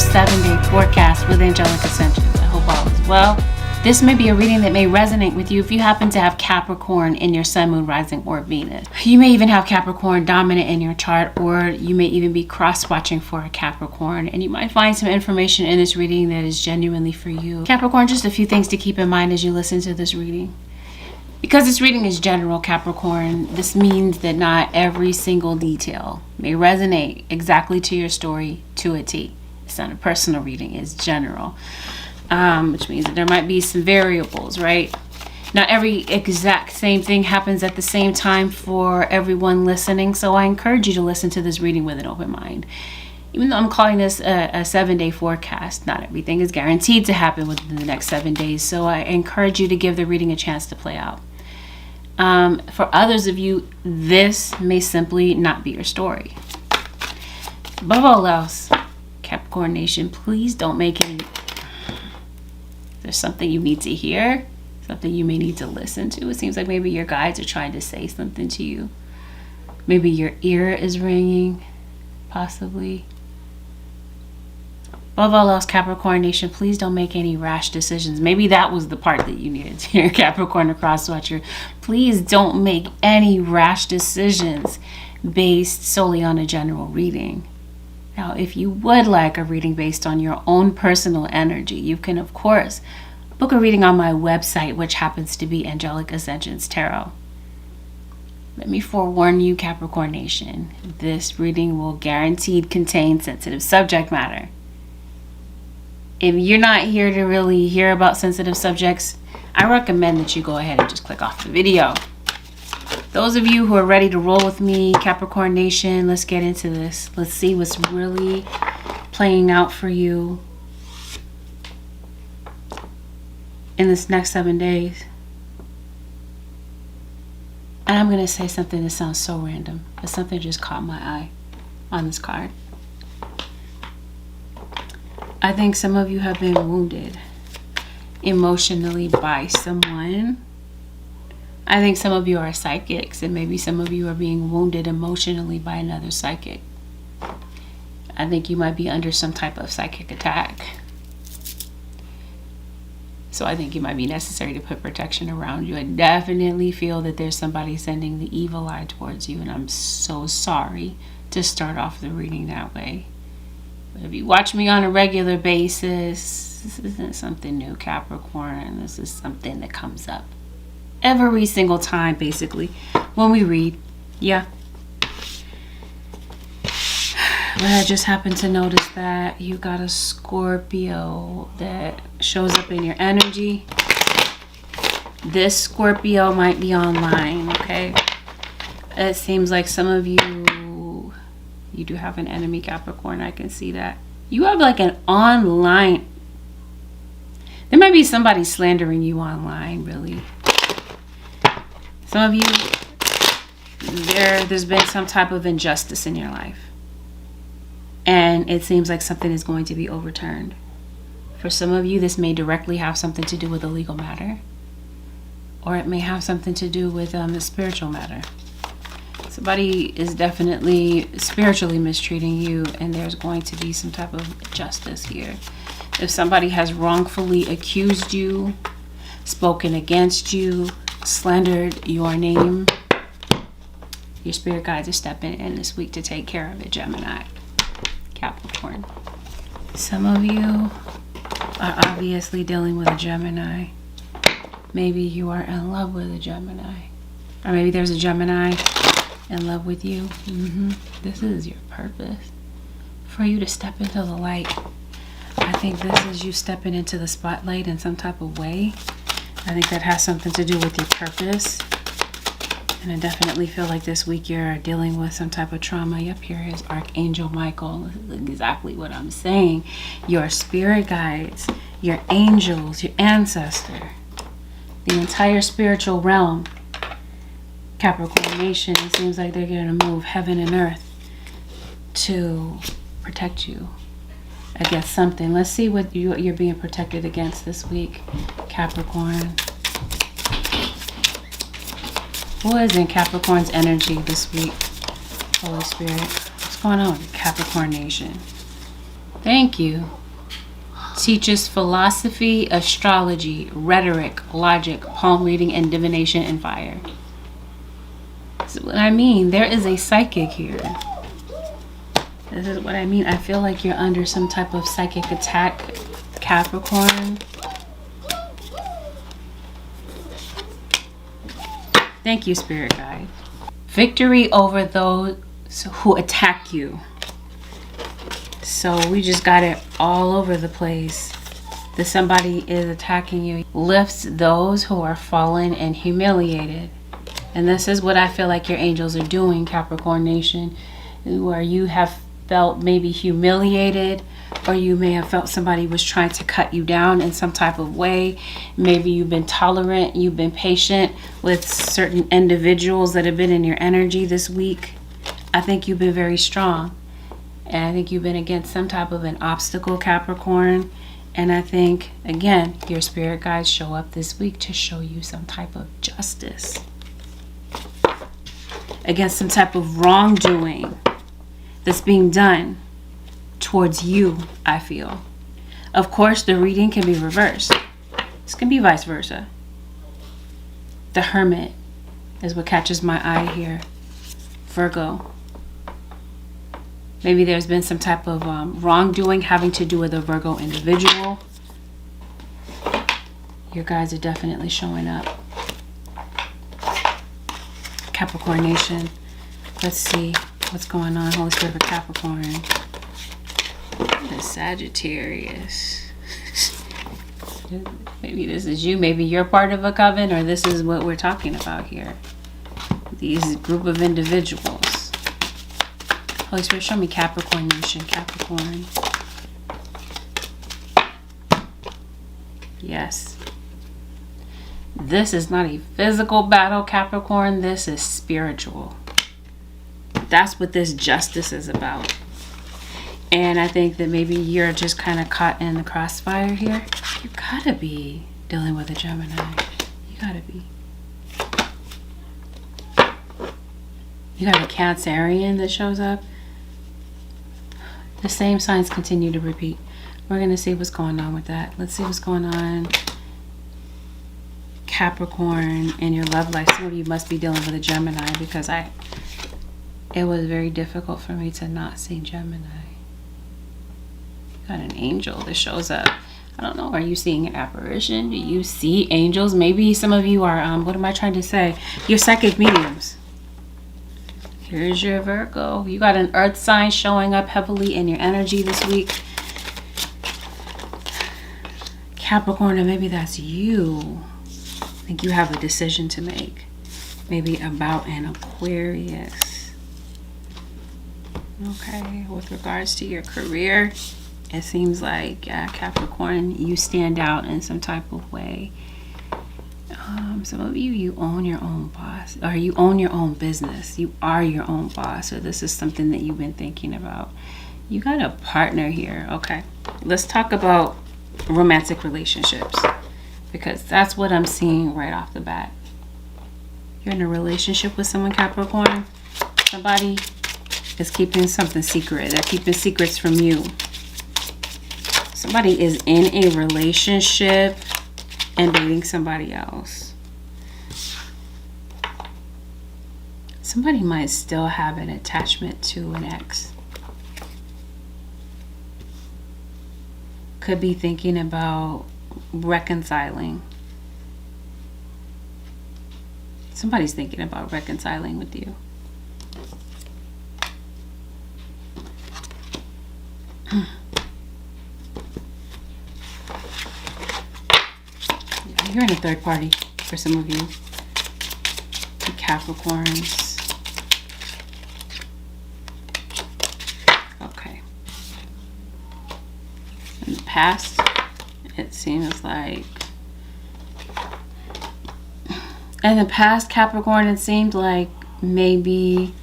7-day forecast with Angelic Ascensions. I hope all is well. This may be a reading that may resonate with you if you happen to have Capricorn in your Sun, Moon, Rising, or Venus. You may even have Capricorn dominant in your chart, or you may even be cross-watching for a Capricorn, and you might find some information in this reading that is genuinely for you. Capricorn, just a few things to keep in mind as you listen to this reading. Because this reading is general, Capricorn, this means that not every single detail may resonate exactly to your story to a T. It's not a personal reading, it's general. Which means that there might be some variables, right? Not every exact same thing happens at the same time for everyone listening, so I encourage you to listen to this reading with an open mind. Even though I'm calling this a 7-day forecast, not everything is guaranteed to happen within the next 7 days, so I encourage you to give the reading a chance to play out. For others of you, this may simply not be your story. Above all else, Capricorn Nation, please don't make any... There's something you need to hear, something you may need to listen to. It seems like maybe your guides are trying to say something to you. Maybe your ear is ringing, possibly. Above all else, Capricorn Nation, please don't make any rash decisions. Maybe that was the part that you needed to hear, Capricorn or Crosswatcher. Please don't make any rash decisions based solely on a general reading. Now, if you would like a reading based on your own personal energy, you can, of course, book a reading on my website, which happens to be AngelicAscensions Tarot. Let me forewarn you, Capricorn Nation, this reading will guaranteed contain sensitive subject matter. If you're not here to really hear about sensitive subjects, I recommend that you go ahead and just click off the video. Those of you who are ready to roll with me, Capricorn Nation, let's get into this. Let's see what's really playing out for you in this next 7 days. And I'm going to say something that sounds so random, but something just caught my eye on this card. I think some of you have been wounded emotionally by someone. I think some of you are psychics, and maybe some of you are being wounded emotionally by another psychic. I think you might be under some type of psychic attack. So I think it might be necessary to put protection around you. I definitely feel that there's somebody sending the evil eye towards you, and I'm so sorry to start off the reading that way. But if you watch me on a regular basis, this isn't something new, Capricorn. This is something that comes up every single time, basically, when we read. Yeah. But I just happened to notice that you got a Scorpio that shows up in your energy. This Scorpio might be online, okay? It seems like some of you do have an enemy, Capricorn. I can see that. You have like an online... There might be somebody slandering you online, really. Some of you, there's been some type of injustice in your life. And it seems like something is going to be overturned. For some of you, this may directly have something to do with a legal matter. Or it may have something to do with a spiritual matter. Somebody is definitely spiritually mistreating you, and there's going to be some type of justice here. If somebody has wrongfully accused you, spoken against you, slandered your name, your spirit guides are stepping in this week to take care of it, Gemini, Capricorn. Some of you are obviously dealing with a Gemini. Maybe you are in love with a Gemini. Or maybe there's a Gemini in love with you. This is your purpose. For you to step into the light. I think this is you stepping into the spotlight in some type of way. I think that has something to do with your purpose. And I definitely feel like this week you're dealing with some type of trauma. Yep, here is Archangel Michael. This is exactly what I'm saying. Your spirit guides, your angels, your ancestor, the entire spiritual realm. Capricorn Nation, it seems like they're going to move heaven and earth to protect you against something. Let's see what you're being protected against this week, Capricorn. Who is in Capricorn's energy this week? Holy Spirit. What's going on, Capricorn Nation? Thank you. Teaches philosophy, astrology, rhetoric, logic, palm reading, and divination and fire. This is what I mean. There is a psychic here. This is what I mean. I feel like you're under some type of psychic attack, Capricorn. Thank you, Spirit Guide. Victory over those who attack you. So we just got it all over the place. That somebody is attacking you. Lifts those who are fallen and humiliated. And this is what I feel like your angels are doing, Capricorn Nation. Where you have felt maybe humiliated, or you may have felt somebody was trying to cut you down in some type of way. Maybe you've been tolerant, you've been patient with certain individuals that have been in your energy this week. I think you've been very strong. And I think you've been against some type of an obstacle, Capricorn. And I think, again, your spirit guides show up this week to show you some type of justice against some type of wrongdoing that's being done towards you, I feel. Of course, the reading can be reversed. This can be vice versa. The Hermit is what catches my eye here. Virgo. Maybe there's been some type of wrongdoing having to do with a Virgo individual. Your guys are definitely showing up. Capricorn Nation. Let's see what's going on. Holy Spirit for Capricorn. The Sagittarius. Maybe this is you. Maybe you're part of a coven, or this is what we're talking about here. These group of individuals. Holy Spirit, show me Capricorn Nation. Capricorn. Yes. This is not a physical battle, Capricorn. This is spiritual. That's what this justice is about. And I think that maybe you're just kind of caught in the crossfire here. You gotta be dealing with a Gemini. You gotta be. You got a Cancerian that shows up. The same signs continue to repeat. We're going to see what's going on with that. Let's see what's going on. Capricorn in your love life. Some of you must be dealing with a Gemini, because it was very difficult for me to not see Gemini. Got an angel that shows up. I don't know. Are you seeing an apparition? Do you see angels? Maybe some of you are, what am I trying to say? You're psychic mediums. Here's your Virgo. You got an earth sign showing up heavily in your energy this week. Capricorn, and maybe that's you. I think you have a decision to make. Maybe about an Aquarius. Okay, with regards to your career, it seems like, Capricorn, you stand out in some type of way. Some of you own your own boss, or you own your own business. You are your own boss, or this is something that you've been thinking about. You got a partner here. Okay, let's talk about romantic relationships, because that's what I'm seeing right off the bat. You're in a relationship with someone, Capricorn. Somebody is keeping something secret. They're keeping secrets from you. Somebody is in a relationship and dating somebody else. Somebody might still have an attachment to an ex. Could be thinking about reconciling. Somebody's thinking about reconciling with you. You're in a third party for some of you. The Capricorns. Okay. In the past, it seems like... In the past, Capricorn, it seemed like maybe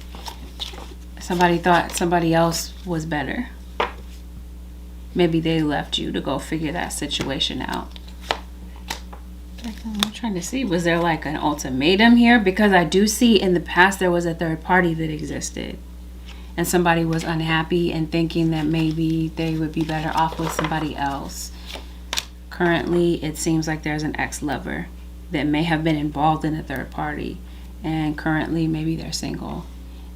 somebody thought somebody else was better. Maybe they left you to go figure that situation out. I'm trying to see, was there like an ultimatum here? Because I do see in the past there was a third party that existed. and somebody was unhappy and thinking that maybe they would be better off with somebody else. Currently, it seems like there's an ex-lover that may have been involved in a third party, and currently maybe they're single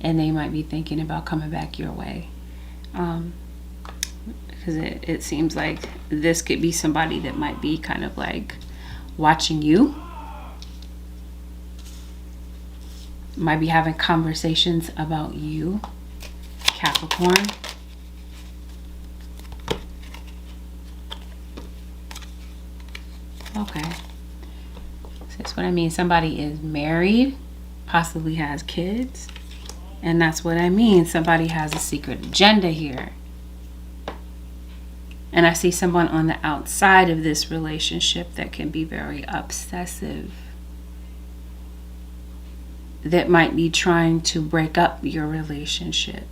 and they might be thinking about coming back your way. Because it seems like this could be somebody that might be kind of like watching you, might be having conversations about you, Capricorn. Okay. So that's what I mean. Somebody is married, possibly has kids. And that's what I mean. Somebody has a secret agenda here. And I see someone on the outside of this relationship that can be very obsessive, that might be trying to break up your relationship.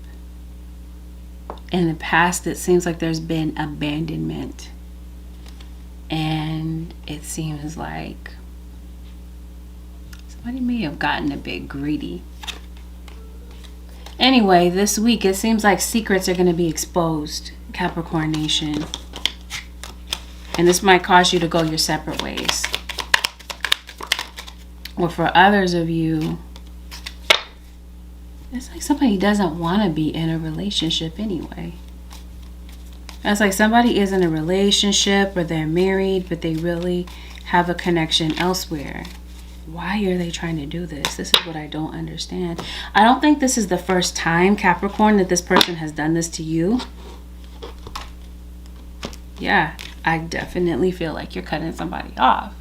In the past, it seems like there's been abandonment. And it seems like somebody may have gotten a bit greedy. Anyway, this week, it seems like secrets are going to be exposed, Capricorn Nation. And this might cause you to go your separate ways. Or for others of you, it's like somebody doesn't want to be in a relationship anyway. It's like somebody is in a relationship or they're married, but they really have a connection elsewhere. Why are they trying to do this? This is what I don't understand. I don't think this is the first time, Capricorn, that this person has done this to you. Yeah, I definitely feel like you're cutting somebody off.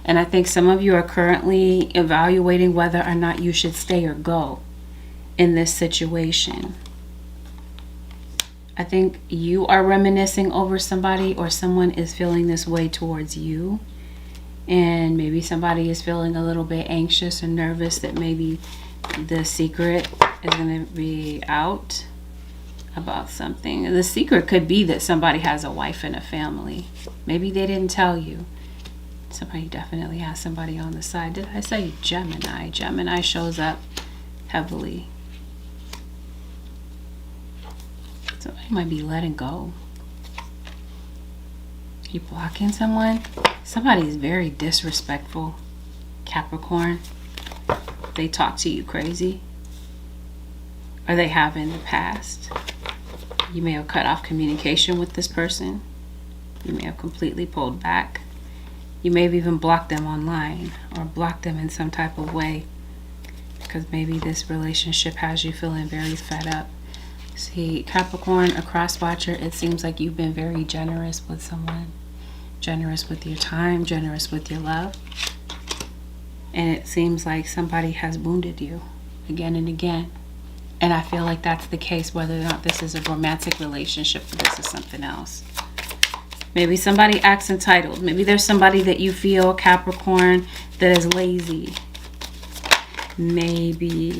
And I think some of you are currently evaluating whether or not you should stay or go in this situation. I think you are reminiscing over somebody, or someone is feeling this way towards you. And maybe somebody is feeling a little bit anxious or nervous that maybe the secret is going to be out about something. The secret could be that somebody has a wife and a family. Maybe they didn't tell you. Somebody definitely has somebody on the side. Did I say Gemini? Gemini shows up heavily. Somebody might be letting go. You blocking someone? Somebody is very disrespectful, Capricorn. They talk to you crazy, or they have in the past. You may have cut off communication with this person. You may have completely pulled back. You may have even blocked them online, or blocked them in some type of way, because maybe this relationship has you feeling very fed up. See, Capricorn, a cross watcher, it seems like you've been very generous with someone. Generous with your time, generous with your love. And it seems like somebody has wounded you again and again. And I feel like that's the case, whether or not this is a romantic relationship or this is something else. Maybe somebody acts entitled. Maybe there's somebody that you feel, Capricorn, that is lazy. Maybe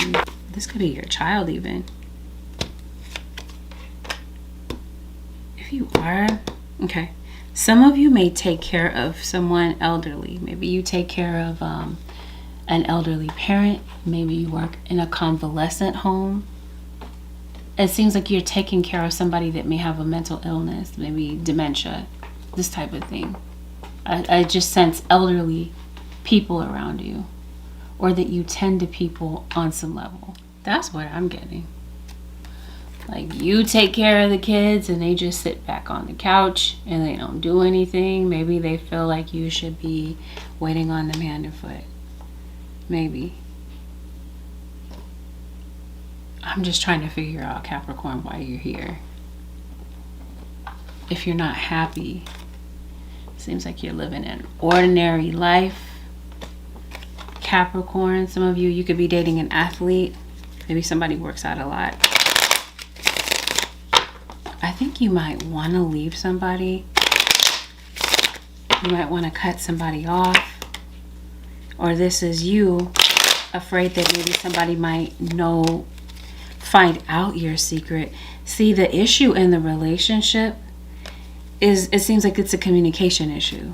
this could be your child even. If you are, okay. Some of you may take care of someone elderly. Maybe you take care of an elderly parent. Maybe you work in a convalescent home. It seems like you're taking care of somebody that may have a mental illness, maybe dementia, this type of thing. I just sense elderly people around you, or that you tend to people on some level. That's what I'm getting. Like, you take care of the kids and they just sit back on the couch and they don't do anything. Maybe they feel like you should be waiting on them hand and foot. Maybe. I'm just trying to figure out, Capricorn, why you're here. If you're not happy, seems like you're living an ordinary life. Capricorn, some of you could be dating an athlete. Maybe somebody works out a lot. I think you might want to leave somebody. You might want to cut somebody off. Or this is you afraid that maybe somebody might find out your secret. See, the issue in the relationship is, it seems like it's a communication issue.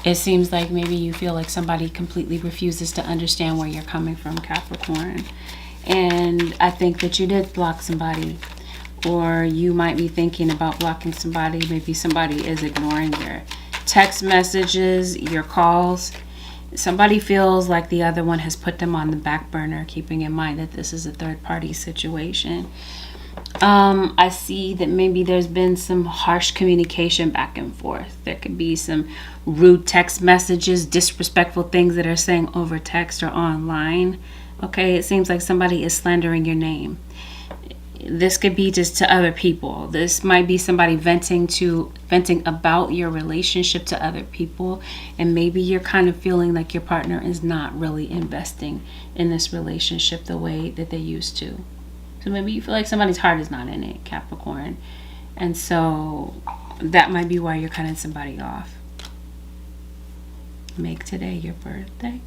It seems like maybe you feel like somebody completely refuses to understand where you're coming from, Capricorn. And I think that you did block somebody, or you might be thinking about blocking somebody. Maybe somebody is ignoring your text messages, your calls. Somebody feels like the other one has put them on the back burner, keeping in mind that this is a third party situation. I see that maybe there's been some harsh communication back and forth. There could be some rude text messages, disrespectful things that are saying over text or online. Okay, it seems like somebody is slandering your name. This could be just to other people. This might be somebody venting about your relationship to other people, and maybe you're kind of feeling like your partner is not really investing in this relationship the way that they used to. So maybe you feel like somebody's heart is not in it, Capricorn. And so that might be why you're cutting somebody off. Make today your birthday.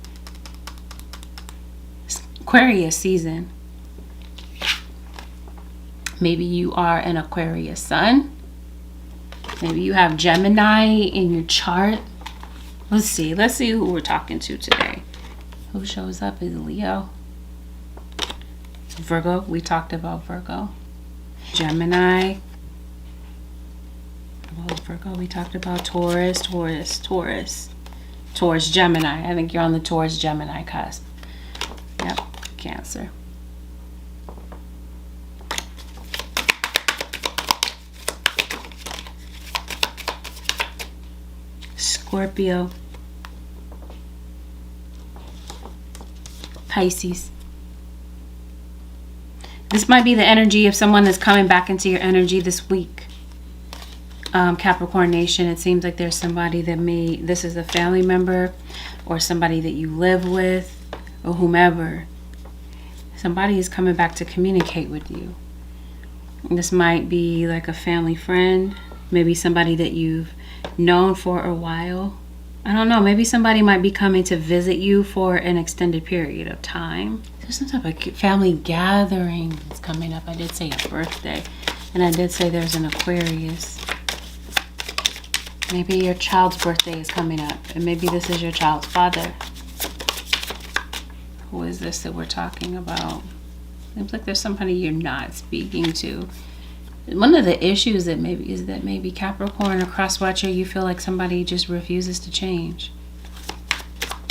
It's Aquarius season. Maybe you are an Aquarius sun. Maybe you have Gemini in your chart. Let's see who we're talking to today. Who shows up is Leo. Virgo, we talked about Virgo. Gemini. Well, Virgo, we talked about Taurus, Gemini. I think you're on the Taurus, Gemini cusp. Yep, Cancer. Scorpio. Pisces. This might be the energy of someone that's coming back into your energy this week. Capricorn Nation, it seems like there's somebody that this is a family member or somebody that you live with or whomever. Somebody is coming back to communicate with you. This might be like a family friend, maybe somebody that you've known for a while. I don't know, maybe somebody might be coming to visit you for an extended period of time. There's some type of family gathering that's coming up. I did say a birthday, and I did say there's an Aquarius. Maybe your child's birthday is coming up, and maybe this is your child's father. Who is this that we're talking about? Seems like there's somebody you're not speaking to. One of the issues that maybe Capricorn or cross watcher, you feel like somebody just refuses to change.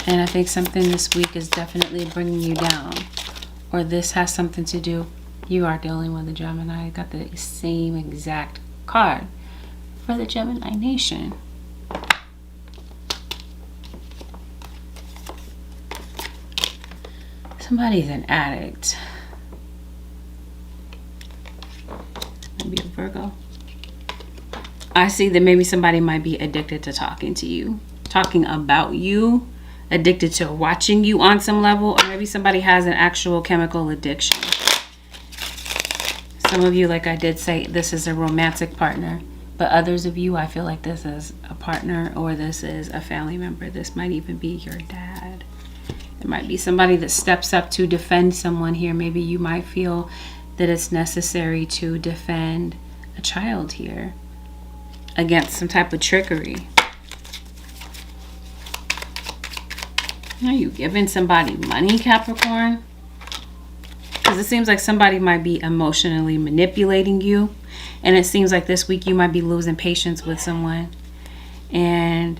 And I think something this week is definitely bringing you down. Or this has something to do, you are dealing with a Gemini. I got the same exact card for the Gemini Nation. Somebody's an addict. Maybe a Virgo. I see that maybe somebody might be addicted to talking to you, talking about you, addicted to watching you on some level, or maybe somebody has an actual chemical addiction. Some of you, like I did say, this is a romantic partner, but others of you, I feel like this is a partner or this is a family member. This might even be your dad. There might be somebody that steps up to defend someone here. Maybe you might feel that it's necessary to defend a child here against some type of trickery. Are you giving somebody money, Capricorn? Because it seems like somebody might be emotionally manipulating you. And it seems like this week you might be losing patience with someone. And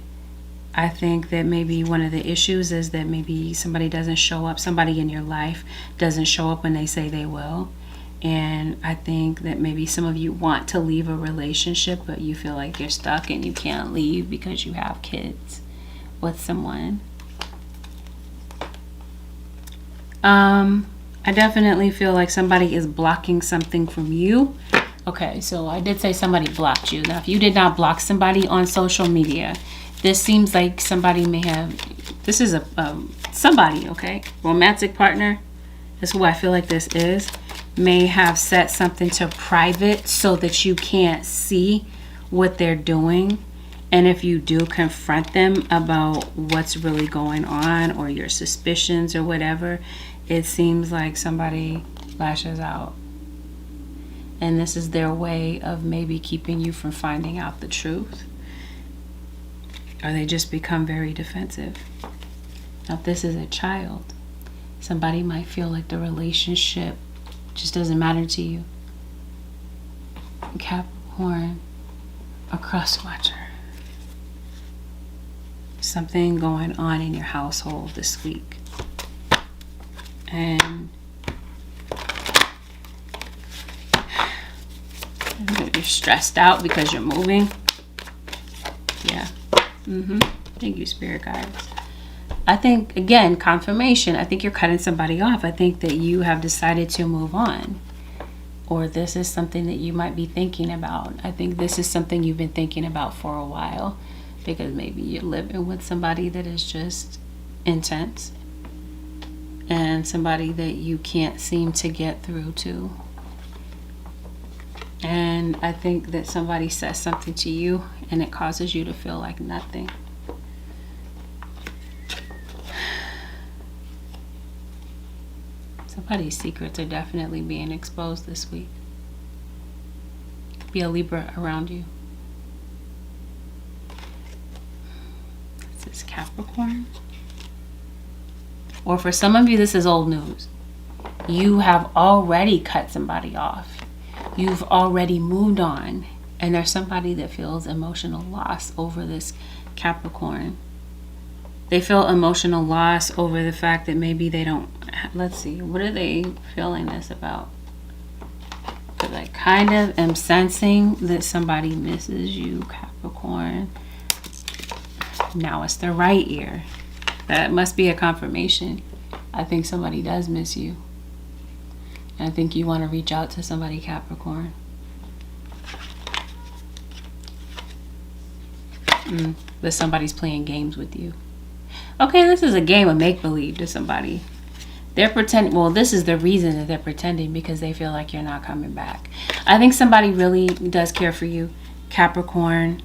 I think that maybe one of the issues is that maybe somebody doesn't show up. Somebody in your life doesn't show up when they say they will. And I think that maybe some of you want to leave a relationship, but you feel like you're stuck and you can't leave because you have kids with someone. I definitely feel like somebody is blocking something from you. Okay, so I did say somebody blocked you. Now, if you did not block somebody on social media, this seems like somebody may have, this is somebody, okay? Romantic partner, that's who I feel like this is, may have set something to private so that you can't see what they're doing. And if you do confront them about what's really going on or your suspicions or whatever, it seems like somebody lashes out. And this is their way of maybe keeping you from finding out the truth. Or they just become very defensive. Now, if this is a child, Somebody might feel like the relationship just doesn't matter to you. Capricorn, a cross watcher. Something going on in your household this week. And you're stressed out because you're moving. Yeah. Thank you, Spirit Guides. I think, again, confirmation. I think you're cutting somebody off. I think that you have decided to move on. Or this is something that you might be thinking about. I think this is something you've been thinking about for a while. Because maybe you're living with somebody that is just intense. And somebody that you can't seem to get through to. And I think that somebody says something to you and it causes you to feel like nothing. Somebody's secrets are definitely being exposed this week. Could be a Libra around you. This is Capricorn. Or for some of you, this is old news. You have already cut somebody off. You've already moved on. And there's somebody that feels emotional loss over this Capricorn. They feel emotional loss over the fact that maybe they don't, let's see, what are they feeling this about? Because I kind of am sensing that somebody misses you, Capricorn. Now it's the right ear. That must be a confirmation. I think somebody does miss you. And I think you want to reach out to somebody, Capricorn. But somebody's playing games with you. Okay, this is a game of make-believe to somebody. They're pretending, well, this is the reason that they're pretending, because they feel like you're not coming back. I think somebody really does care for you, Capricorn.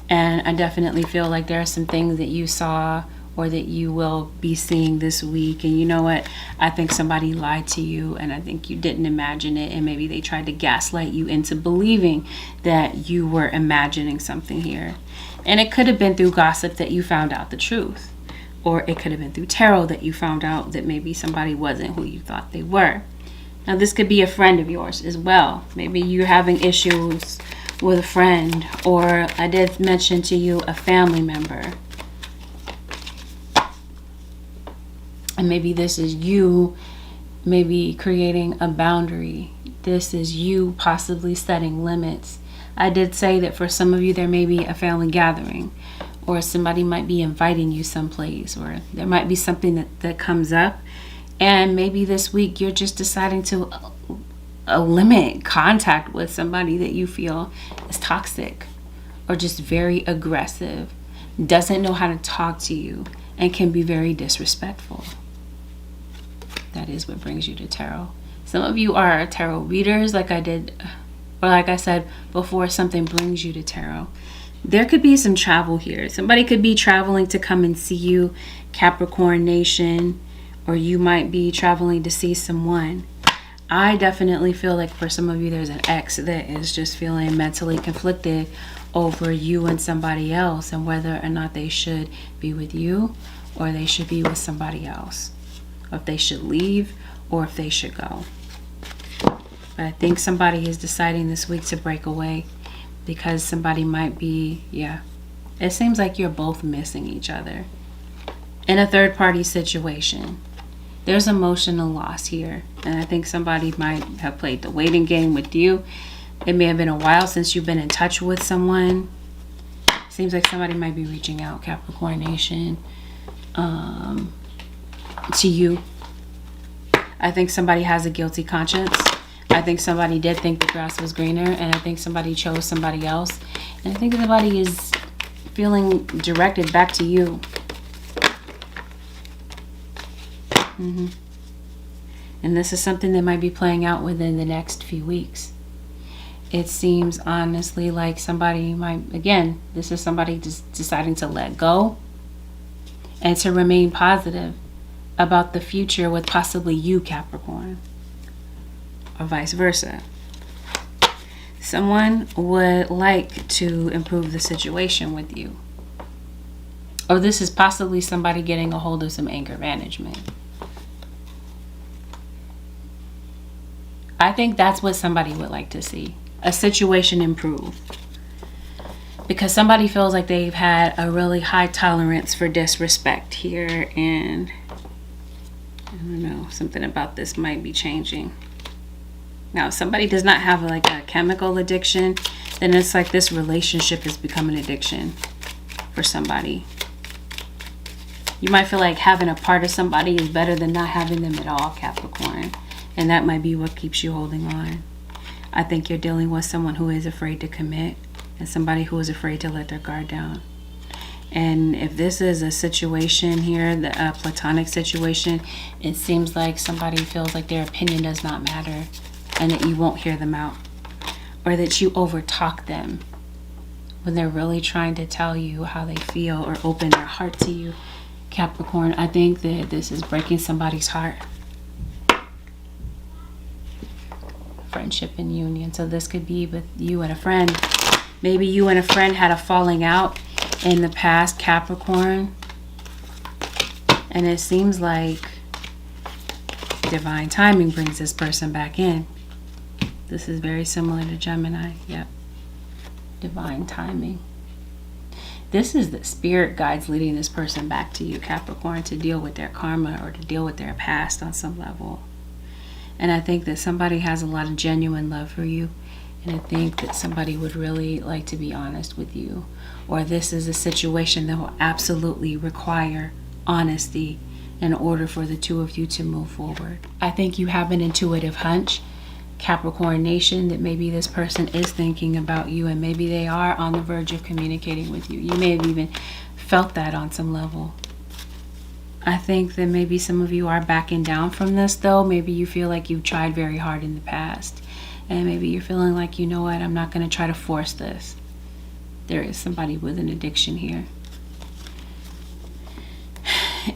And I definitely feel like there are some things that you saw or that you will be seeing this week. And you know what? I think somebody lied to you, and I think you didn't imagine it. And maybe they tried to gaslight you into believing that you were imagining something here. And it could have been through gossip that you found out the truth. Or it could have been through tarot that you found out that maybe somebody wasn't who you thought they were. Now, this could be a friend of yours as well. Maybe you're having issues with a friend, or I did mention to you a family member. And maybe this is you maybe creating a boundary. This is you possibly setting limits. I did say that for some of you there may be a family gathering, or somebody might be inviting you someplace, or there might be something that comes up, and maybe this week you're just deciding to limit contact with somebody that you feel is toxic or just very aggressive, doesn't know how to talk to you, and can be very disrespectful. That is what brings you to tarot. Some of you are tarot readers, like I did, or like I said before, something brings you to tarot. There could be some travel here. Somebody could be traveling to come and see you, Capricorn Nation, or you might be traveling to see someone. I definitely feel like for some of you there's an ex that is just feeling mentally conflicted over you and somebody else, and whether or not they should be with you or they should be with somebody else, or if they should leave or if they should go. But I think somebody is deciding this week to break away, because somebody might be, it seems like you're both missing each other in a third party situation. There's emotional loss here, and I think somebody might have played the waiting game with you. It may have been a while since you've been in touch with someone. Seems like somebody might be reaching out, Capricorn Nation, to you. I think somebody has a guilty conscience. I think somebody did think the grass was greener, and I think somebody chose somebody else. And I think somebody is feeling directed back to you. And this is something that might be playing out within the next few weeks. It seems honestly like somebody might, again, this is somebody just deciding to let go and to remain positive about the future with possibly you, Capricorn, or vice versa. Someone would like to improve the situation with you. Or this is possibly somebody getting a hold of some anger management. I think that's what somebody would like to see. A situation improve. Because somebody feels like they've had a really high tolerance for disrespect here. And I don't know, something about this might be changing. Now, if somebody does not have like a chemical addiction, then it's like this relationship has become an addiction for somebody. You might feel like having a part of somebody is better than not having them at all, Capricorn. And that might be what keeps you holding on. I think you're dealing with someone who is afraid to commit and somebody who is afraid to let their guard down. And if this is a situation here, a platonic situation, it seems like somebody feels like their opinion does not matter and that you won't hear them out, or that you overtalk them when they're really trying to tell you how they feel or open their heart to you, Capricorn. I think that this is breaking somebody's heart. Friendship and union. So this could be with you and a friend. Maybe you and a friend had a falling out in the past, Capricorn. And it seems like divine timing brings this person back in. This is very similar to Gemini. Yep. Divine timing. This is the spirit guides leading this person back to you, Capricorn, to deal with their karma or to deal with their past on some level. And I think that somebody has a lot of genuine love for you. And I think that somebody would really like to be honest with you. Or this is a situation that will absolutely require honesty in order for the two of you to move forward. I think you have an intuitive hunch, Capricorn Nation, that maybe this person is thinking about you and maybe they are on the verge of communicating with you. You may have even felt that on some level. I think that maybe some of you are backing down from this though. Maybe you feel like you've tried very hard in the past. And maybe you're feeling like, you know what, I'm not going to try to force this. There is somebody with an addiction here.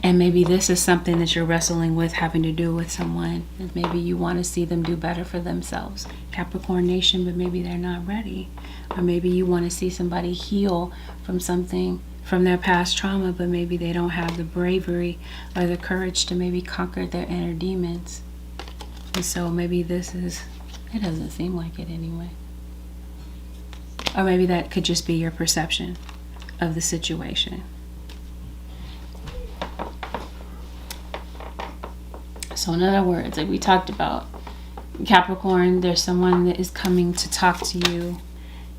And maybe this is something that you're wrestling with, having to do with someone. And maybe you want to see them do better for themselves, Capricorn Nation, but maybe they're not ready. Or maybe you want to see somebody heal from something, from their past trauma, but maybe they don't have the bravery or the courage to maybe conquer their inner demons. And so maybe this is, it doesn't seem like it anyway. Or maybe that could just be your perception of the situation. So in other words, like we talked about, Capricorn, there's someone that is coming to talk to you,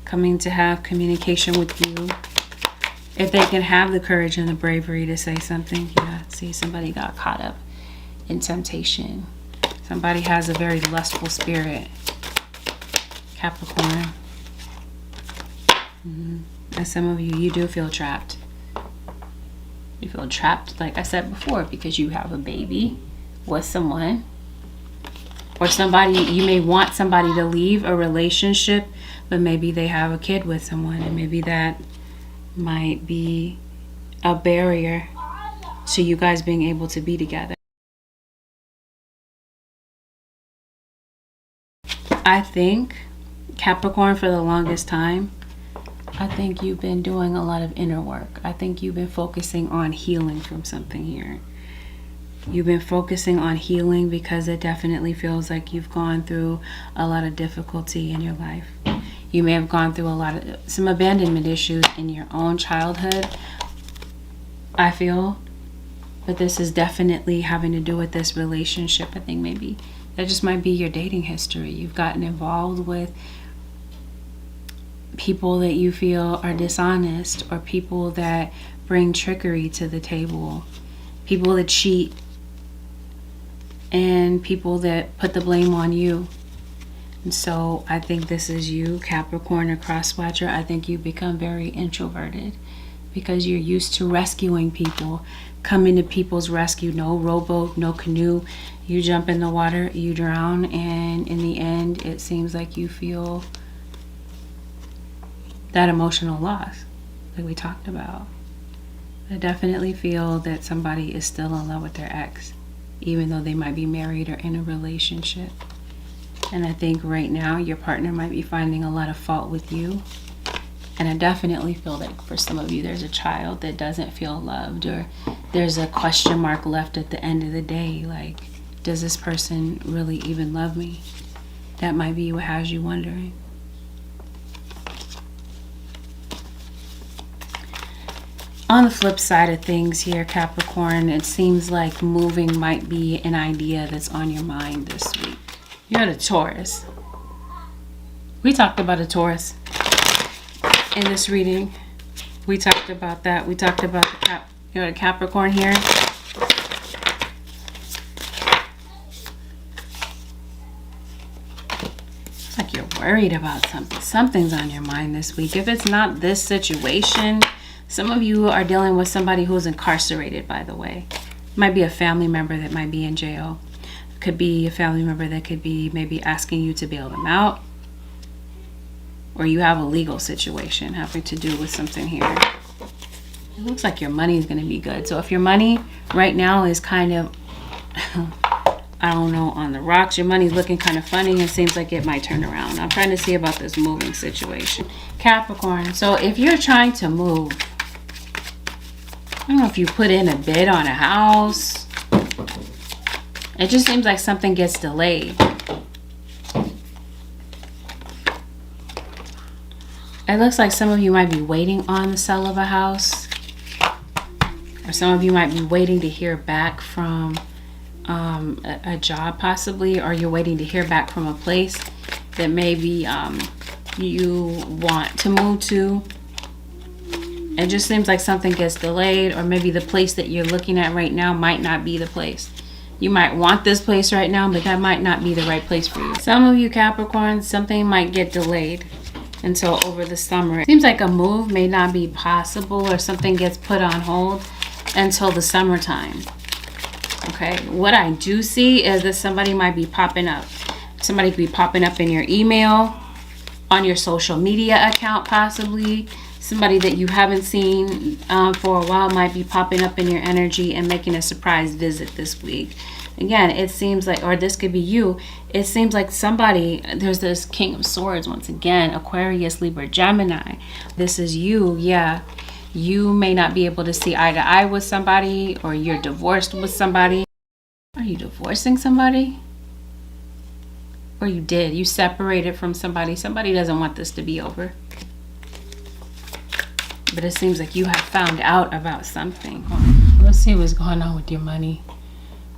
coming to have communication with you. If they can have the courage and the bravery to say something. Yeah, see, somebody got caught up in temptation. Somebody has a very lustful spirit, Capricorn. And some of you, you do feel trapped. You feel trapped, like I said before, because you have a baby with someone, or somebody, you may want somebody to leave a relationship, but maybe they have a kid with someone, and maybe that might be a barrier to you guys being able to be together. I think, Capricorn, for the longest time, I think you've been doing a lot of inner work. I think you've been focusing on healing from something here. You've been focusing on healing because it definitely feels like you've gone through a lot of difficulty in your life. You may have gone through some abandonment issues in your own childhood, I feel. But this is definitely having to do with this relationship. I think maybe that just might be your dating history. You've gotten involved with people that you feel are dishonest, or people that bring trickery to the table, people that cheat, and people that put the blame on you. And so I think this is you, Capricorn or Crosswatcher. I think you become very introverted because you're used to rescuing people, coming to people's rescue. No rowboat, no canoe. You jump in the water, you drown, and in the end, it seems like you feel that emotional loss that we talked about. I definitely feel that somebody is still in love with their ex, even though they might be married or in a relationship. And I think right now your partner might be finding a lot of fault with you. And I definitely feel that for some of you there's a child that doesn't feel loved, or there's a question mark left at the end of the day, like, does this person really even love me? That might be what has you wondering. On the flip side of things here, Capricorn, it seems like moving might be an idea that's on your mind this week. You're the Taurus. We talked about a Taurus in this reading. We talked about that. We talked about the Capricorn here. It's like you're worried about something. Something's on your mind this week. If it's not this situation, some of you are dealing with somebody who's incarcerated, by the way. Might be a family member that might be in jail. Could be a family member that could be maybe asking you to bail them out. Or you have a legal situation having to do with something here. It looks like your money is going to be good. So if your money right now is kind of, I don't know, on the rocks, your money's looking kind of funny, it seems like it might turn around. I'm trying to see about this moving situation. Capricorn, so if you're trying to move, I don't know if you put in a bid on a house. It just seems like something gets delayed. It looks like some of you might be waiting on the sale of a house. Or some of you might be waiting to hear back from a job possibly. Or you're waiting to hear back from a place that maybe you want to move to. It just seems like something gets delayed, or maybe the place that you're looking at right now might not be the place. You might want this place right now, but that might not be the right place for you. Some of you Capricorns, something might get delayed until over the summer. It seems like a move may not be possible, or something gets put on hold until the summertime. Okay, what I do see is that somebody might be popping up. Somebody could be popping up in your email, on your social media account possibly. Somebody that you haven't seen for a while might be popping up in your energy and making a surprise visit this week. Again, it seems like, or this could be you, it seems like somebody, there's this King of Swords once again, Aquarius, Libra, Gemini. This is you, yeah. You may not be able to see eye to eye with somebody, or you're divorced with somebody. Are you divorcing somebody? Or you did, you separated from somebody. Somebody doesn't want this to be over. But it seems like you have found out about something. Let's see what's going on with your money.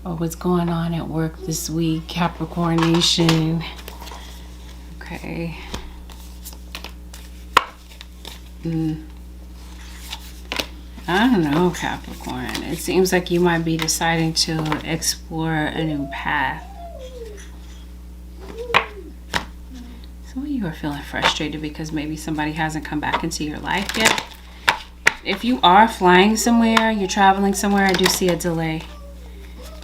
Or what's going on at work this week, Capricorn Nation. Okay. I don't know, Capricorn. It seems like you might be deciding to explore a new path. Some of you are feeling frustrated because maybe somebody hasn't come back into your life yet. If you are flying somewhere, you're traveling somewhere, I do see a delay.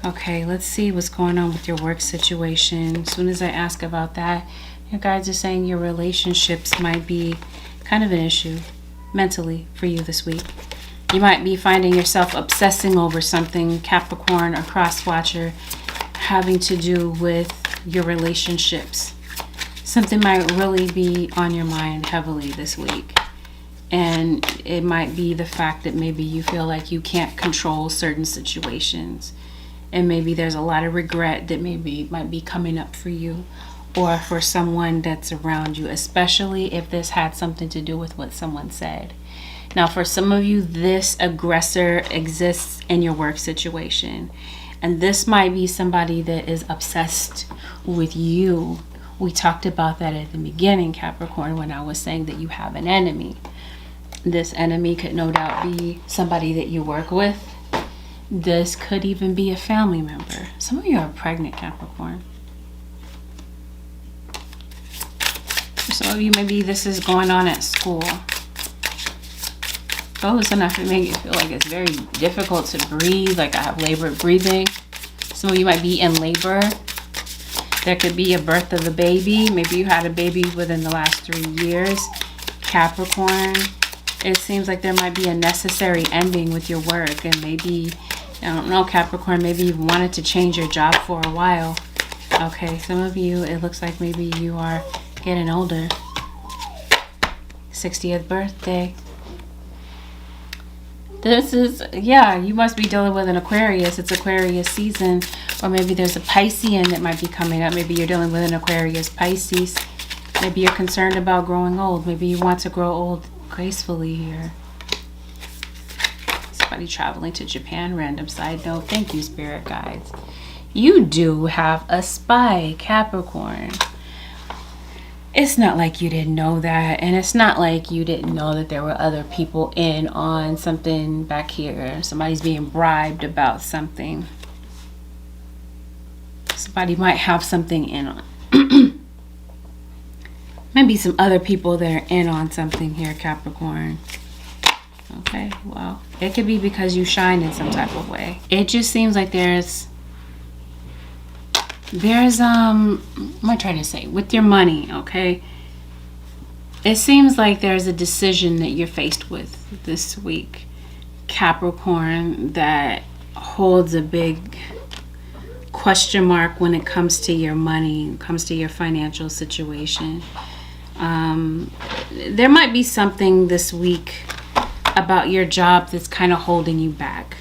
Okay, let's see what's going on with your work situation. As soon as I ask about that, your guides are saying your relationships might be kind of an issue mentally for you this week. You might be finding yourself obsessing over something, Capricorn or Cross-Watcher, having to do with your relationships. Something might really be on your mind heavily this week. And it might be the fact that maybe you feel like you can't control certain situations. And maybe there's a lot of regret that maybe might be coming up for you or for someone that's around you, especially if this had something to do with what someone said. Now, for some of you, this aggressor exists in your work situation. And this might be somebody that is obsessed with you. We talked about that at the beginning, Capricorn, when I was saying that you have an enemy. This enemy could no doubt be somebody that you work with. This could even be a family member. Some of you are pregnant, Capricorn. For some of you, maybe this is going on at school. Close enough to make it feel like it's very difficult to breathe, like I have labored breathing. Some of you might be in labor. There could be a birth of a baby. Maybe you had a baby within the last 3 years. Capricorn, it seems like there might be a necessary ending with your work. And maybe, I don't know, Capricorn, maybe you've wanted to change your job for a while. Okay, some of you, it looks like maybe you are getting older. 60th birthday. This is, yeah, you must be dealing with an Aquarius. It's Aquarius season. Or maybe there's a Piscean that might be coming up. Maybe you're dealing with an Aquarius Pisces. Maybe you're concerned about growing old. Maybe you want to grow old gracefully here. Somebody traveling to Japan, random side note. Thank you, spirit guides. You do have a spy, Capricorn. It's not like you didn't know that, and it's not like you didn't know that there were other people in on something back here. Somebody's being bribed about something. Somebody might have something in on. Maybe some other people that are in on something here, Capricorn. Okay, well, it could be because you shine in some type of way. It just seems like there's what am I trying to say? With your money, okay? It seems like there's a decision that you're faced with this week, Capricorn, that holds a big question mark when it comes to your money, comes to your financial situation. There might be something this week about your job that's kind of holding you back.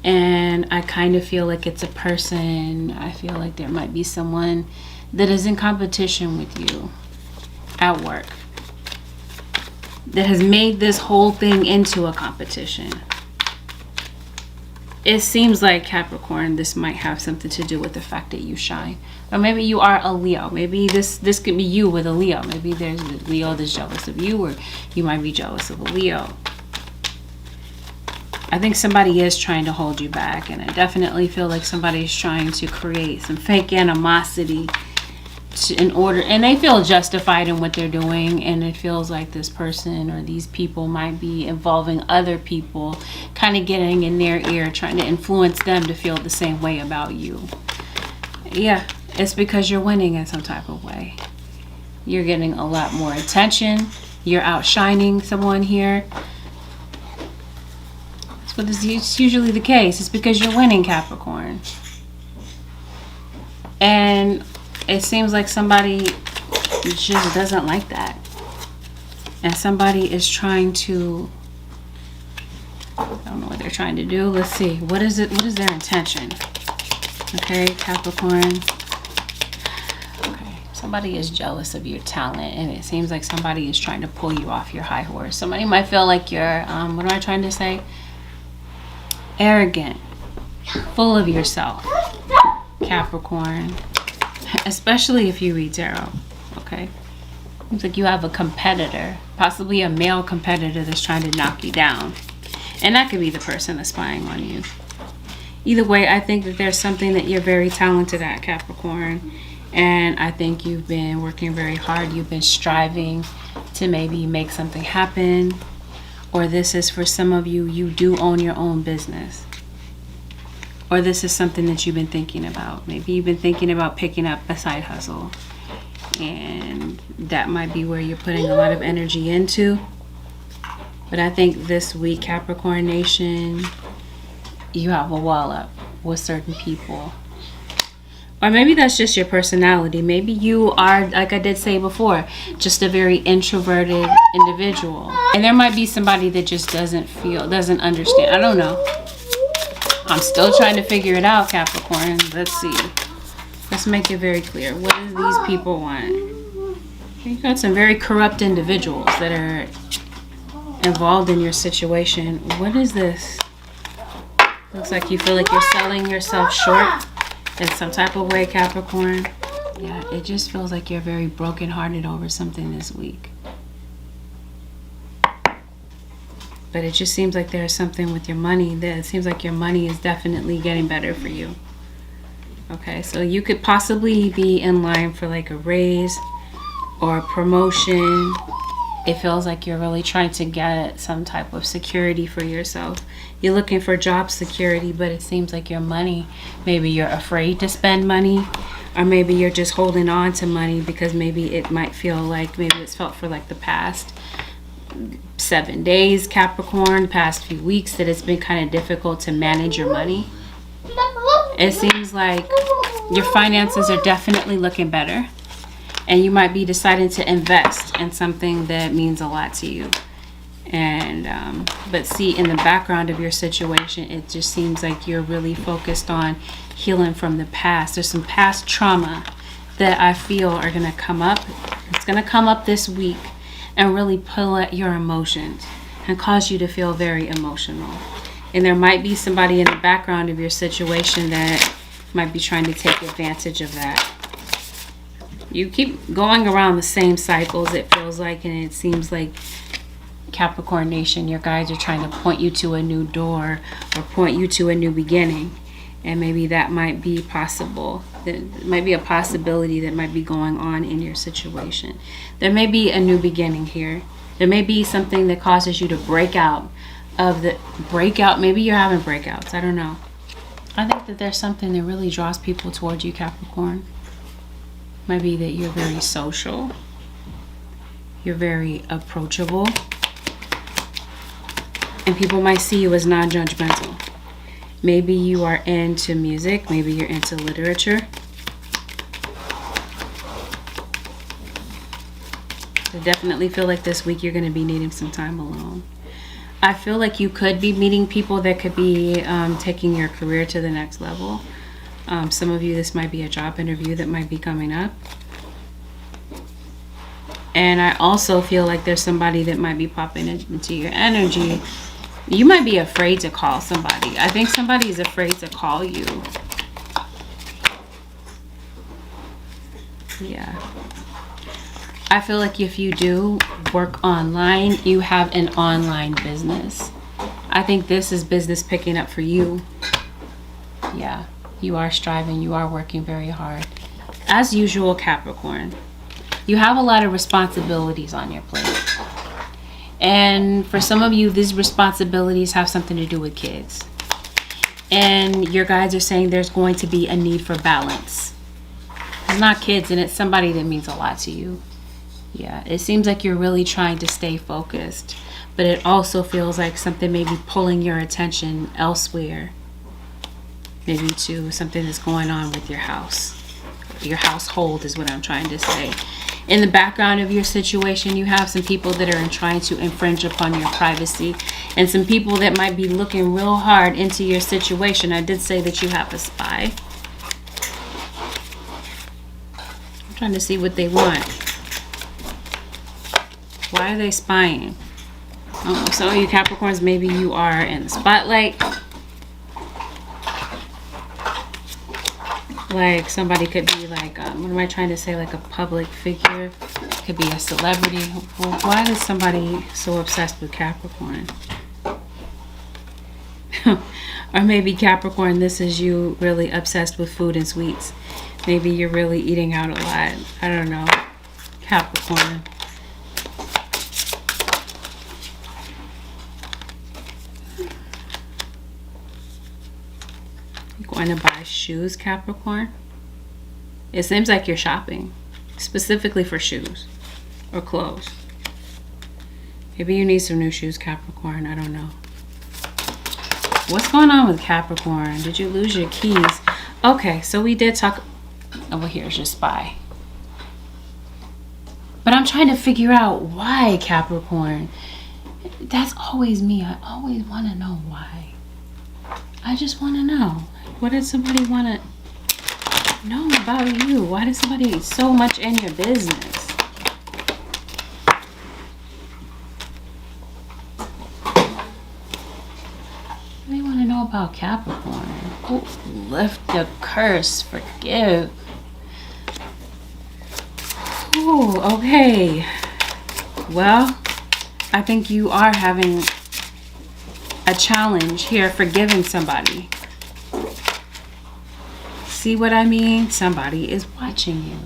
And I kind of feel like it's a person. I feel like there might be someone that is in competition with you at work that has made this whole thing into a competition. It seems like, Capricorn, this might have something to do with the fact that you shine. Or maybe you are a Leo. Maybe this could be you with a Leo. Maybe there's a Leo that's jealous of you, or you might be jealous of a Leo. I think somebody is trying to hold you back, and I definitely feel like somebody's trying to create some fake animosity in order, and they feel justified in what they're doing, and it feels like this person or these people might be involving other people, kind of getting in their ear, trying to influence them to feel the same way about you. Yeah, it's because you're winning in some type of way. You're getting a lot more attention. You're outshining someone here. But it's usually the case. It's because you're winning, Capricorn. And it seems like somebody just doesn't like that. And somebody is trying to, I don't know what they're trying to do. Let's see. What is it? What is their intention? Okay, Capricorn. Okay. Somebody is jealous of your talent, and it seems like somebody is trying to pull you off your high horse. Somebody might feel like you're, what am I trying to say? Arrogant, full of yourself, Capricorn, especially if you read tarot. Okay, seems like you have a competitor, possibly a male competitor that's trying to knock you down, and that could be the person that's spying on you. Either way, I think that there's something that you're very talented at, Capricorn, and I think you've been working very hard. You've been striving to maybe make something happen. Or this is for some of you, you do own your own business. Or this is something that you've been thinking about. Maybe you've been thinking about picking up a side hustle. And that might be where you're putting a lot of energy into. But I think this week, Capricorn Nation, you have a wall up with certain people. Or maybe that's just your personality. Maybe you are, like I did say before, just a very introverted individual. And there might be somebody that just doesn't understand. I don't know. I'm still trying to figure it out, Capricorn. Let's see. Let's make it very clear. What do these people want? You got some very corrupt individuals that are involved in your situation. What is this? Looks like you feel like you're selling yourself short in some type of way, Capricorn. Yeah, it just feels like you're very brokenhearted over something this week. But it just seems like there's something with your money that it seems like your money is definitely getting better for you. Okay, so you could possibly be in line for like a raise or a promotion. It feels like you're really trying to get some type of security for yourself. You're looking for job security, but it seems like your money, maybe you're afraid to spend money, or maybe you're just holding on to money because maybe it might feel like, maybe it's felt for like the past 7 days, Capricorn, past few weeks, that it's been kind of difficult to manage your money. It seems like your finances are definitely looking better, and you might be deciding to invest in something that means a lot to you. And but see, in the background of your situation, it just seems like you're really focused on healing from the past. There's some past trauma that I feel are going to come up. It's going to come up this week and really pull at your emotions and cause you to feel very emotional. And there might be somebody in the background of your situation that might be trying to take advantage of that. You keep going around the same cycles, it feels like, and it seems like, Capricorn Nation, your guides are trying to point you to a new door or point you to a new beginning. And maybe that might be possible. There might be a possibility that might be going on in your situation. There may be a new beginning here. There may be something that causes you to break out of the breakout. Maybe you're having breakouts. I don't know. I think that there's something that really draws people towards you, Capricorn. Might be that you're very social. You're very approachable. And people might see you as non-judgmental. Maybe you are into music. Maybe you're into literature. I definitely feel like this week you're going to be needing some time alone. I feel like you could be meeting people that could be taking your career to the next level. Some of you, this might be a job interview that might be coming up. And I also feel like there's somebody that might be popping into your energy. You might be afraid to call somebody. I think somebody is afraid to call you. Yeah. I feel like if you do work online, you have an online business. I think this is business picking up for you. Yeah. You are striving. You are working very hard. As usual, Capricorn. You have a lot of responsibilities on your plate. And for some of you, these responsibilities have something to do with kids. And your guides are saying there's going to be a need for balance. It's not kids, and it's somebody that means a lot to you. Yeah, it seems like you're really trying to stay focused. But it also feels like something may be pulling your attention elsewhere. Maybe to something that's going on with your house. Your household is what I'm trying to say. In the background of your situation, you have some people that are trying to infringe upon your privacy, and some people that might be looking real hard into your situation. I did say that you have a spy. I'm trying to see what they want. Why are they spying? Oh, some of you Capricorns, maybe you are in the spotlight. Like somebody could be like, what am I trying to say? Like a public figure. Could be a celebrity. Well, why is somebody so obsessed with Capricorn? Or maybe Capricorn, this is you really obsessed with food and sweets. Maybe you're really eating out a lot. I don't know. Capricorn. Going to buy shoes, Capricorn? It seems like you're shopping specifically for shoes or clothes. Maybe you need some new shoes, Capricorn. I don't know. What's going on with Capricorn? Did you lose your keys? Okay, so we did talk. Oh, well, here's your spy. But I'm trying to figure out why, Capricorn. That's always me. I always want to know why. I just want to know. What did somebody want to know about you? Why does somebody so much in your business? What do you want to know about Capricorn? Oh, lift the curse, forgive. Ooh, okay. Well, I think you are having a challenge here forgiving somebody. See what I mean? Somebody is watching you.